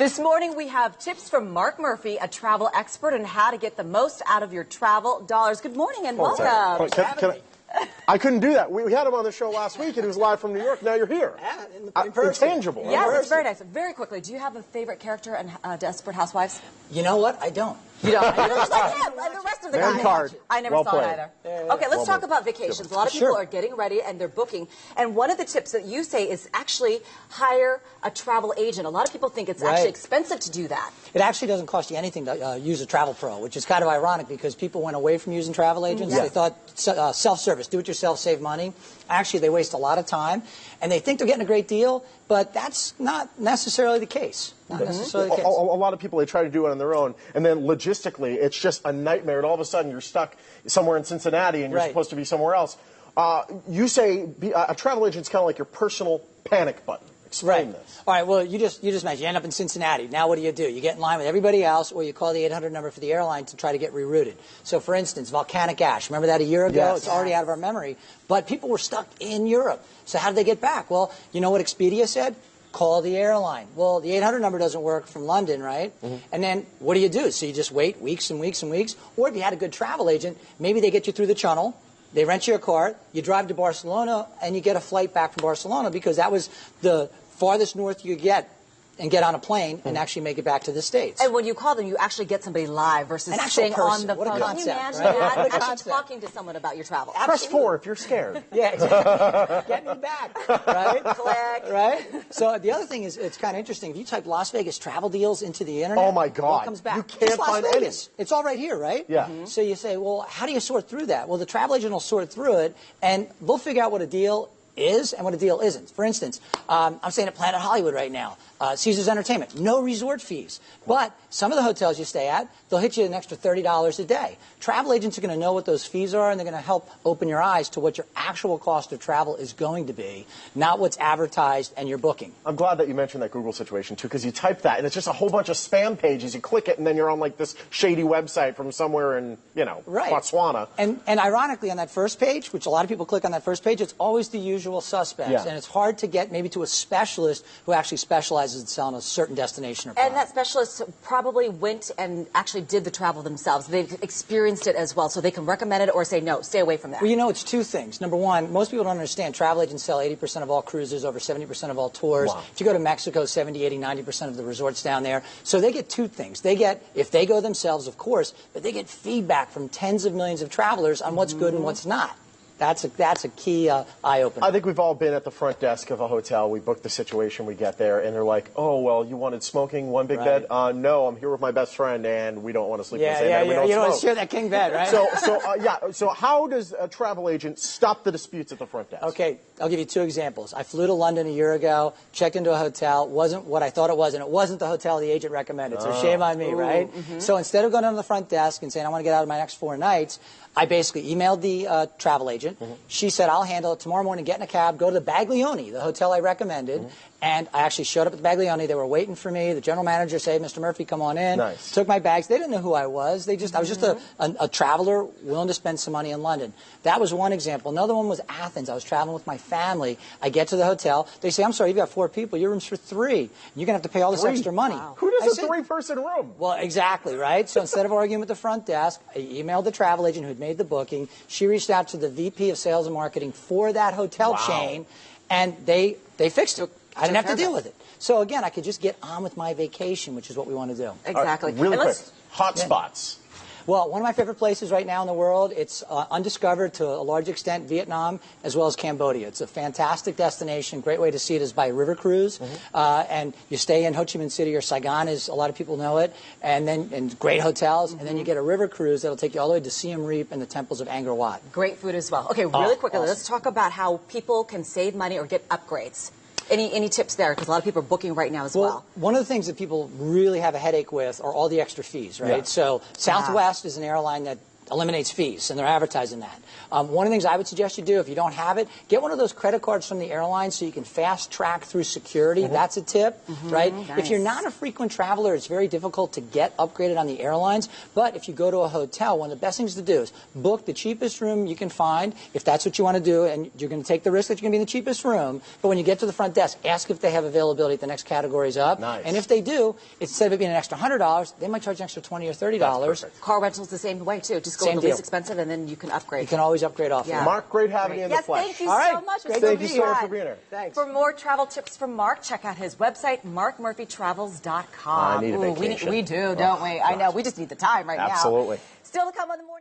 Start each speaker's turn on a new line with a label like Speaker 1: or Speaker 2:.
Speaker 1: This morning we have tips from Mark Murphy, a travel expert, on how to get the most out of your travel dollars. Good morning and welcome.
Speaker 2: I couldn't do that. We had him on the show last week, and he was live from New York. Now you're here. Intangible.
Speaker 1: Yes, it's very nice. Very quickly, do you have a favorite character in Desperate Housewives?
Speaker 3: You know what? I don't.
Speaker 1: You don't? Just like him and the rest of the guys. I never saw it either. Okay, let's talk about vacations. A lot of people are getting ready and they're booking. And one of the tips that you say is actually hire a travel agent. A lot of people think it's actually expensive to do that.
Speaker 3: It actually doesn't cost you anything to use a travel pro, which is kind of ironic because people went away from using travel agents. They thought self-service, do-it-yourself, save money. Actually, they waste a lot of time, and they think they're getting a great deal, but that's not necessarily the case. Not necessarily the case.
Speaker 2: A lot of people, they try to do it on their own, and then logistically, it's just a nightmare, and all of a sudden, you're stuck somewhere in Cincinnati, and you're supposed to be somewhere else. You say a travel agent's kind of like your personal panic button. Explain this.
Speaker 3: All right, well, you just mentioned you end up in Cincinnati. Now what do? You get in line with everybody else, or you call the 800 number for the airline to try to get rerouted. So, for instance, volcanic ash. Remember that a year ago?
Speaker 2: Yes.
Speaker 3: It's already out of our memory. But people were stuck in Europe. So how did they get back? Well, you know what Expedia said? Call the airline. Well, the 800 number doesn't work from London, right? And then what do? So you just wait weeks and weeks and weeks. Or if you had a good travel agent, maybe they get you through the channel. They rent you a car. You drive to Barcelona, and you get a flight back from Barcelona because that was the farthest north you get and get on a plane and actually make it back to the States.
Speaker 1: And when you call them, you actually get somebody live versus staying on the phone. Can you imagine that? Actually talking to someone about your travel.
Speaker 2: Press 4 if you're scared.
Speaker 3: Yeah, exactly. Get me back. Right?
Speaker 1: Click.
Speaker 3: Right? So the other thing is, it's kind of interesting. If you type Las Vegas travel deals into the internet,
Speaker 2: oh my God,
Speaker 3: what comes back?
Speaker 2: You can't find any.
Speaker 3: It's all right here, right?
Speaker 2: Yeah.
Speaker 3: So you say, well, how do you sort through that? Well, the travel agent will sort through it, and they'll figure out what a deal is and what a deal isn't. For instance, I'm staying at Planet Hollywood right now. Caesars Entertainment, no resort fees. But some of the hotels you stay at, they'll hit you an extra $30 a day. Travel agents are going to know what those fees are, and they're going to help open your eyes to what your actual cost of travel is going to be, not what's advertised and your booking.
Speaker 2: I'm glad that you mentioned that Google situation, too, because you type that, and it's just a whole bunch of spam pages. You click it, and then you're on, like, this shady website from somewhere in, you know, Botswana.
Speaker 3: And ironically, on that first page, which a lot of people click on that first page, it's always the usual suspects. And it's hard to get maybe to a specialist who actually specializes in selling a certain destination or product.
Speaker 1: And that specialist probably went and actually did the travel themselves. They've experienced it as well, so they can recommend it or say, no, stay away from that.
Speaker 3: Well, you know, it's two things. Number one, most people don't understand travel agents sell 80% of all cruises, over 70% of all tours. Wow. If you go to Mexico, 70, 80, 90% of the resorts down there. So they get two things. They get, if they go themselves, of course, but they get feedback from tens of millions of travelers on what's good and what's not. That's a key eye-opener.
Speaker 2: I think we've all been at the front desk of a hotel. We book the situation, we get there, and they're like, oh, well, you wanted smoking, one big bed? No, I'm here with my best friend, and we don't want to sleep in the same bed. We don't
Speaker 3: you don't want to share that king bed, right?
Speaker 2: So how does a travel agent stop the disputes at the front desk?
Speaker 3: Okay, I'll give you two examples. I flew to London a year ago, checked into a hotel, wasn't what I thought it was, and it wasn't the hotel the agent recommended, so shame on me, right? So instead of going on the front desk and saying, I want to get out of my next 4 nights, I basically emailed the travel agent. She said, I'll handle it tomorrow morning, get in a cab, go to the Baglioni, the hotel I recommended. And I actually showed up at the Baglioni. They were waiting for me. The general manager said, Mr. Murphy, come on in.
Speaker 2: Nice.
Speaker 3: Took my bags. They didn't know who I was. I was just a traveler willing to spend some money in London. That was one example. Another one was Athens. I was traveling with my family. I get to the hotel. They say, I'm sorry, you've got 4 people. Your room's for 3. You're going to have to pay all this extra money.
Speaker 1: Wow.
Speaker 2: Who does a 3-person room?
Speaker 3: Well, exactly, right? So instead of arguing with the front desk, I emailed the travel agent who had made the booking. She reached out to the VP of Sales and Marketing for that hotel chain, and they fixed it. I didn't have to deal with it. So, again, I could just get on with my vacation, which is what we want to do.
Speaker 1: Exactly.
Speaker 2: Really quick, hot spots.
Speaker 3: Well, one of my favorite places right now in the world, it's undiscovered to a large extent, Vietnam, as well as Cambodia. It's a fantastic destination. Great way to see it is by river cruise. And you stay in Ho Chi Minh City or Saigon, as a lot of people know it, and great hotels. And then you get a river cruise that'll take you all the way to Siem Reap and the temples of Angkor Wat.
Speaker 1: Great food as well. Okay, really quickly, let's talk about how people can save money or get upgrades. Any tips there? Because a lot of people are booking right now as well.
Speaker 3: One of the things that people really have a headache with are all the extra fees, right? So Southwest is an airline that eliminates fees, and they're advertising that. One of the things I would suggest you do, if you don't have it, get one of those credit cards from the airline so you can fast track through security. That's a tip, right?
Speaker 1: Nice.
Speaker 3: If you're not a frequent traveler, it's very difficult to get upgraded on the airlines, but if you go to a hotel, one of the best things to do is book the cheapest room you can find, if that's what you want to do, and you're going to take the risk that you're going to be in the cheapest room, but when you get to the front desk, ask if they have availability at the next categories up.
Speaker 2: Nice.
Speaker 3: And if they do, instead of it being an extra $100, they might charge an extra $20 or $30.
Speaker 1: Car rental's the same way, too. Just go with the least expensive, and then you can upgrade.
Speaker 3: You can always upgrade off.
Speaker 1: Yeah.
Speaker 2: Mark, great having you in the flesh.
Speaker 1: Thank you so much.
Speaker 2: Thank you so much for being here.
Speaker 3: Thanks.
Speaker 1: For more travel tips from Mark, check out his website, markmurphytravels.com.
Speaker 2: I need a vacation.
Speaker 1: We do, don't we? I know. We just need the time right now.
Speaker 2: Absolutely.
Speaker 1: Still to come on the morning.